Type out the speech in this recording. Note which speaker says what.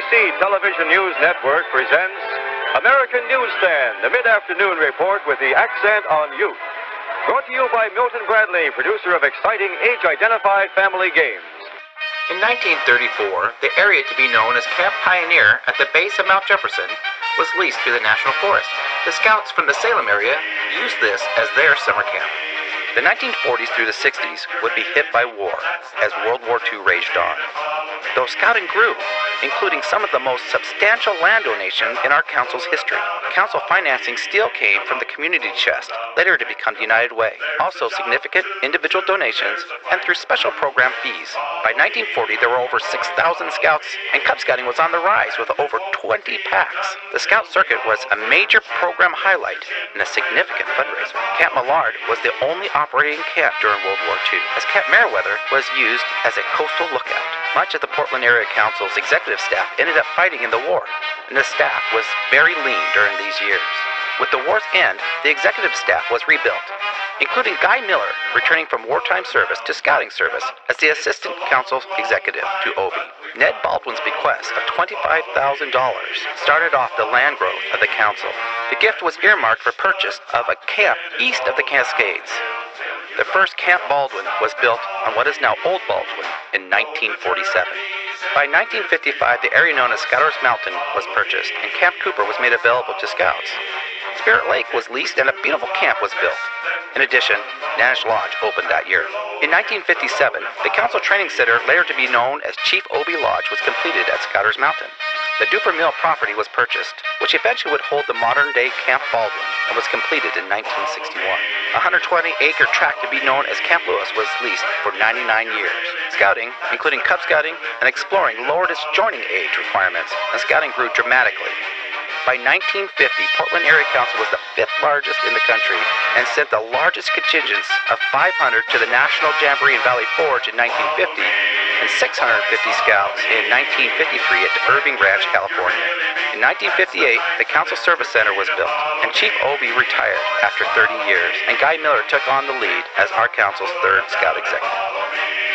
Speaker 1: ABC Television News Network presents American Newsstand, the mid-afternoon report with the accent on youth. Brought to you by Milton Bradley, producer of exciting age-identified family games.
Speaker 2: In 1934, the area to be known as Camp Pioneer at the base of Mount Jefferson was leased to the National Forest. The Scouts from the Salem area used this as their summer camp. The 1940s through the 60s would be hit by war as World War II raged on. Though Scouting grew, including some of the most substantial land donations in our council's history. Council financing still came from the community chest, later to become the United Way. Also significant individual donations and through special program fees. By 1940, there were over 6,000 Scouts, and Cub Scouting was on the rise with over 20 packs. The Scout Circuit was a major program highlight and a significant fundraiser. Camp Millard was the only operating camp during World War II, as Camp Meriwether was used as a coastal lookout. Much of the Portland Area Council's executive staff ended up fighting in the war, and the staff was very lean during these years. With the war's end, the executive staff was rebuilt, including Guy Miller returning from wartime service to scouting service as the assistant council executive to OB. Ned Baldwin's bequest of $25,000 started off the land growth of the council. The gift was earmarked for purchase of a camp east of the Cascades. The first Camp Baldwin was built on what is now Old Baldwin in 1947. By 1955, the area known as Scouter's Mountain was purchased, and Camp Cooper was made available to Scouts. Spirit Lake was leased, and a beautiful camp was built. In addition, Nanish Lodge opened that year. In 1957, the Council Training Center, later to be known as Chief Obie Lodge, was completed at Scouter's Mountain. The Duper Mill property was purchased, which eventually would hold the modern-day Camp Baldwin, and was completed in 1961. A 120-acre tract to be known as Camp Lewis was leased for 99 years. Scouting, including Cub Scouting and exploring, lowered its joining age requirements, and Scouting grew dramatically. By 1950, Portland Area Council was the 5th largest in the country and sent the largest contingents of 500 to the National Jamboree in Valley Forge in 1950 and 650 Scouts in 1953 at Irving Ranch, California. In 1958, the Council Service Center was built, and Chief Obie retired after 30 years, and Guy Miller took on the lead as our council's 3rd Scout executive.